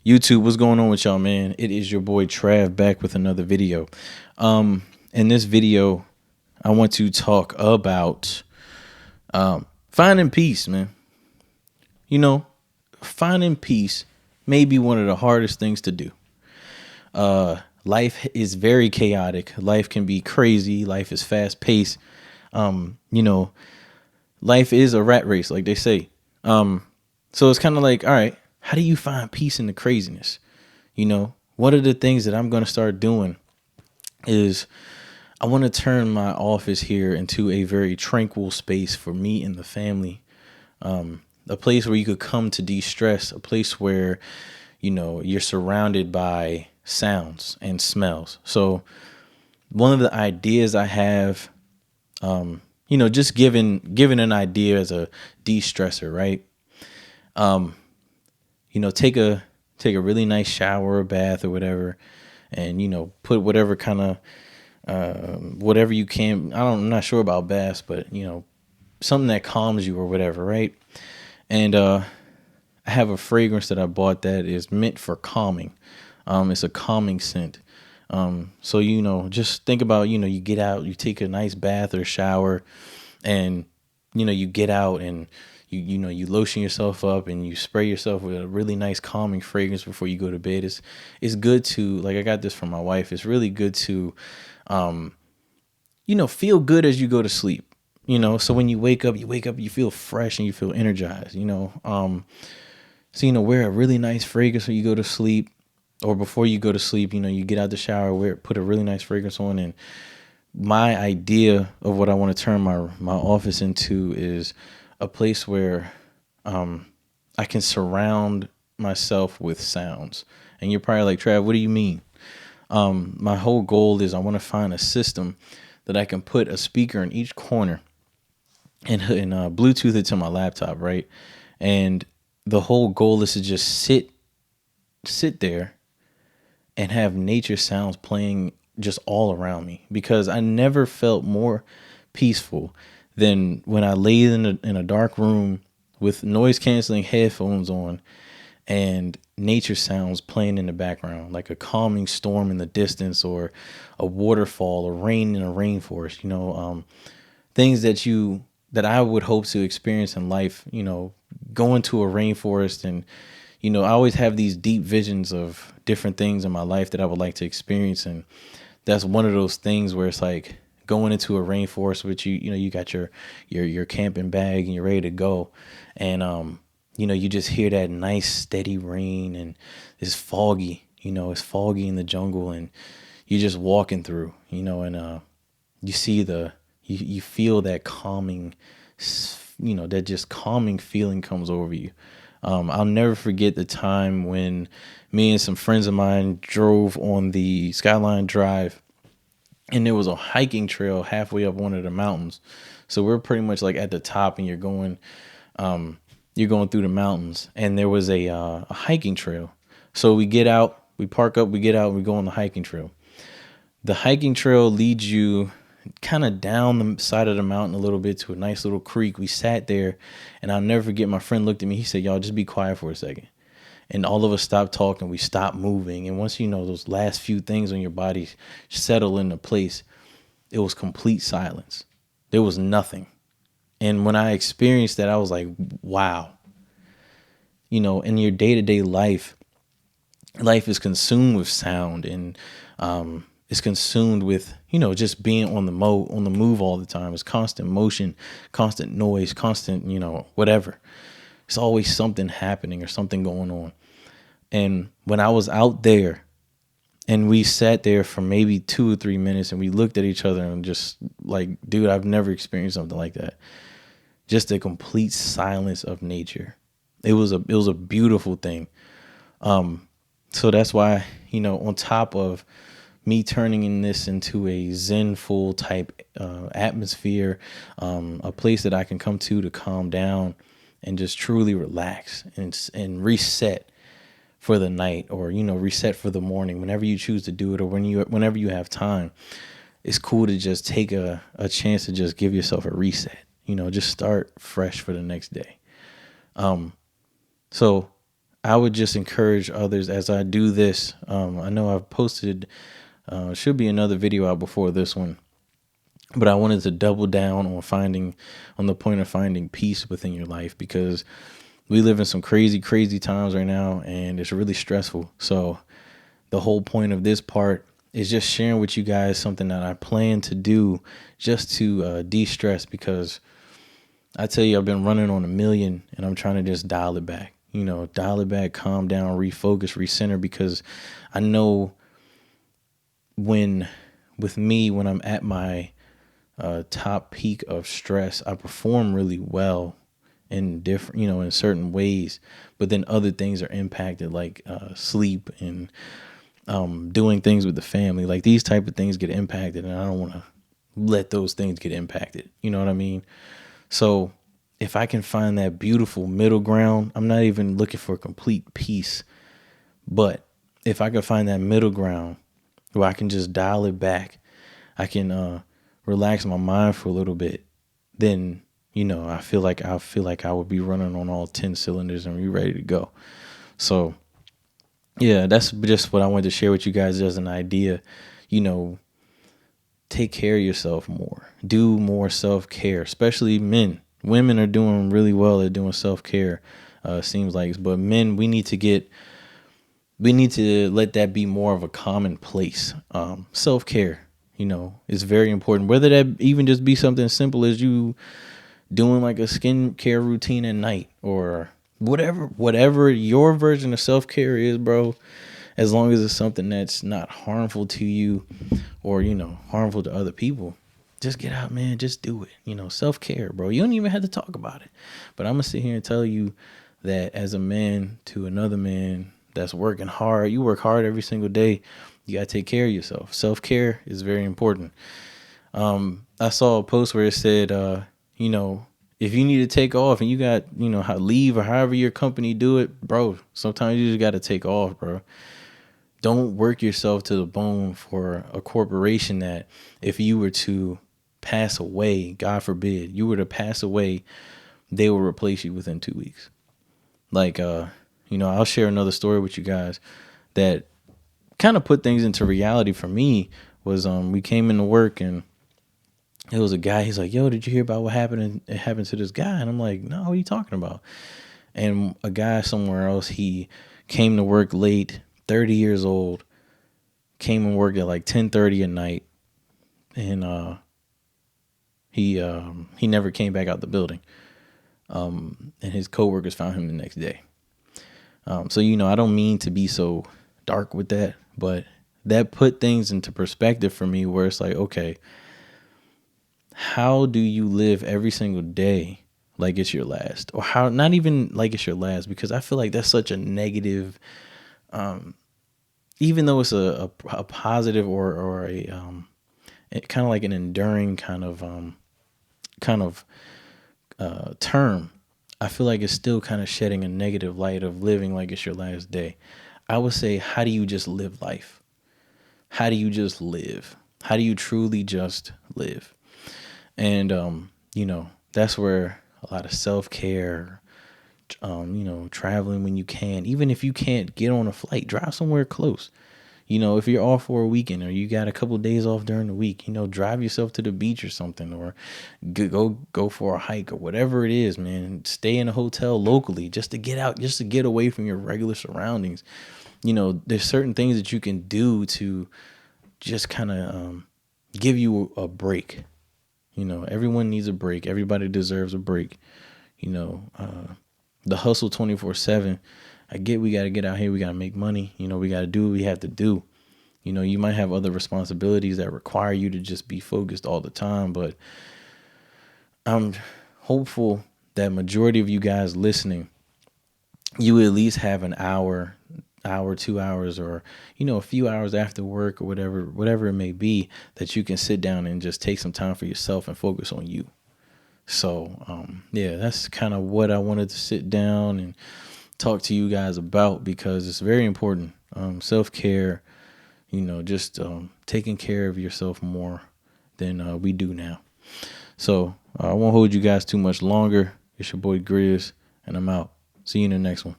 YouTube, what's going on with y'all, man? It is your boy Trav back with another video. In this video, I want to talk about finding peace, man. You know, finding peace may be one of the hardest things to do. Life is very chaotic. Life can be crazy. Life is fast paced. You know, life is a rat race, like they say. So it's kind of like, all right, how do you find peace in the craziness? You know, one of the things that I'm going to start doing is I want to turn my office here into a very tranquil space for me and the family. A place where you could come to de-stress, a place where, you know, you're surrounded by sounds and smells. So one of the ideas I have, you know, just giving an idea as a de-stressor, right? You know, take a really nice shower or bath or whatever, and, you know, put whatever kind of whatever you can. I'm not sure about baths, but, you know, something that calms you or whatever, right? And I have a fragrance that I bought that is meant for calming. It's a calming scent. So, you know, just think about, you know, you get out, you take a nice bath or shower, and, you know, you get out and you know, you lotion yourself up and you spray yourself with a really nice calming fragrance before you go to bed. It's good to, like, I got this from my wife. It's really good to, you know, feel good as you go to sleep. You know, so when you wake up, you feel fresh and you feel energized, you know. So, you know, wear a really nice fragrance when you go to sleep, or before you go to sleep, you know, you get out the shower, put a really nice fragrance on. And my idea of what I want to turn my office into is a place where I can surround myself with sounds. And you're probably like, Trav, what do you mean? My whole goal is I want to find a system that I can put a speaker in each corner and Bluetooth it to my laptop, right? And the whole goal is to just sit there and have nature sounds playing just all around me, because I never felt more peaceful than when I laid in a dark room with noise canceling headphones on and nature sounds playing in the background, like a calming storm in the distance or a waterfall or rain in a rainforest, you know, things that I would hope to experience in life, you know, going to a rainforest. And, you know, I always have these deep visions of different things in my life that I would like to experience. And that's one of those things where it's like going into a rainforest with you know, you got your camping bag and you're ready to go. And, you know, you just hear that nice steady rain and it's foggy, you know, it's foggy in the jungle, and you're just walking through, you know, and, you see you feel that calming, you know, that just calming feeling comes over you. I'll never forget the time when me and some friends of mine drove on the Skyline Drive, and there was a hiking trail halfway up one of the mountains. So we're pretty much like at the top, and you're going through the mountains, and there was a hiking trail. So we get out, we park up, we get out, and we go on the hiking trail. The hiking trail leads you kind of down the side of the mountain a little bit to a nice little creek. We sat there, and I'll never forget, my friend looked at me. He said, y'all just be quiet for a second. And all of us stopped talking. We stopped moving. And once, you know, those last few things on your body settle into place, it was complete silence. There was nothing. And when I experienced that, I was like, wow. You know, in your day-to-day life is consumed with sound, and it's consumed with, you know, just being on the move all the time. It's constant motion, constant noise, constant, you know, whatever. It's always something happening or something going on. And when I was out there and we sat there for maybe 2 or 3 minutes and we looked at each other and just like, dude, I've never experienced something like that. Just a complete silence of nature. It was a beautiful thing. So that's why, you know, on top of me turning this into a zenful type atmosphere, a place that I can come to calm down and just truly relax and reset for the night, or, you know, reset for the morning, whenever you choose to do it, or whenever you have time. It's cool to just take a chance to just give yourself a reset, you know, just start fresh for the next day. So I would just encourage others as I do this. I know I've posted, should be another video out before this one, but I wanted to double down on the point of finding peace within your life, because we live in some crazy, crazy times right now, and it's really stressful. So the whole point of this part is just sharing with you guys something that I plan to do just to de-stress, because I tell you, I've been running on a million and I'm trying to just dial it back, dial it back, calm down, refocus, recenter, because I know when I'm at my top peak of stress, I perform really well in different, in certain ways, but then other things are impacted, like sleep and doing things with the family. Like, these type of things get impacted, and I don't want to let those things get impacted. You know what I mean? So if I can find that beautiful middle ground, I'm not even looking for complete peace, but if I can find that middle ground where I can just dial it back, I can relax my mind for a little bit, then I feel like I would be running on all 10 cylinders and be ready to go. So yeah, that's just what I wanted to share with you guys as an idea. Take care of yourself more. Do more self-care, especially men. Women are doing really well at doing self-care, seems like. But men, we need to let that be more of a commonplace. Self-care, is very important. Whether that even just be something simple as you doing like a skincare routine at night, or whatever your version of self-care is, bro. As long as it's something that's not harmful to you or, harmful to other people, just get out, man. Just do it. Self-care, bro. You don't even have to talk about it. But I'm going to sit here and tell you that as a man to another man that's working hard, you work hard every single day. You got to take care of yourself. Self-care is very important. I saw a post where it said, if you need to take off and you got, how leave or however your company do it, bro, sometimes you just got to take off, bro. Don't work yourself to the bone for a corporation that if you were to pass away, God forbid, you were to pass away, they will replace you within 2 weeks. Like, I'll share another story with you guys that kind of put things into reality for me. Was we came into work and it was a guy. He's like, "Yo, did you hear about what happened? It happened to this guy." And I'm like, "No, what are you talking about?" And a guy somewhere else, he came to work late, 30 years old, came and worked at like 10:30 at night, and he never came back out the building. And his coworkers found him the next day. So I don't mean to be so dark with that, but that put things into perspective for me, where it's like, okay, how do you live every single day like it's your last? Or how, not even like it's your last, because I feel like that's such a negative, even though it's a positive or a kind of like an enduring kind of term, I feel like it's still kind of shedding a negative light of living like it's your last day. I would say, how do you just live life? How do you just live? How do you truly just live? And, that's where a lot of self-care, traveling when you can, even if you can't get on a flight, drive somewhere close. If you're off for a weekend or you got a couple of days off during the week, drive yourself to the beach or something, or go for a hike or whatever it is, man. Stay in a hotel locally just to get out, just to get away from your regular surroundings. There's certain things that you can do to just kind of give you a break. Everyone needs a break. Everybody deserves a break. The hustle 24/7. I get we got to get out here. We got to make money. We got to do what we have to do. You might have other responsibilities that require you to just be focused all the time. But I'm hopeful that majority of you guys listening, you at least have an hour, 2 hours, or, a few hours after work or whatever it may be, that you can sit down and just take some time for yourself and focus on you. So, that's kind of what I wanted to sit down and talk to you guys about, because it's very important. Self-care, just taking care of yourself more than we do now. So I won't hold you guys too much longer. It's your boy Grizz, and I'm out. See you in the next one.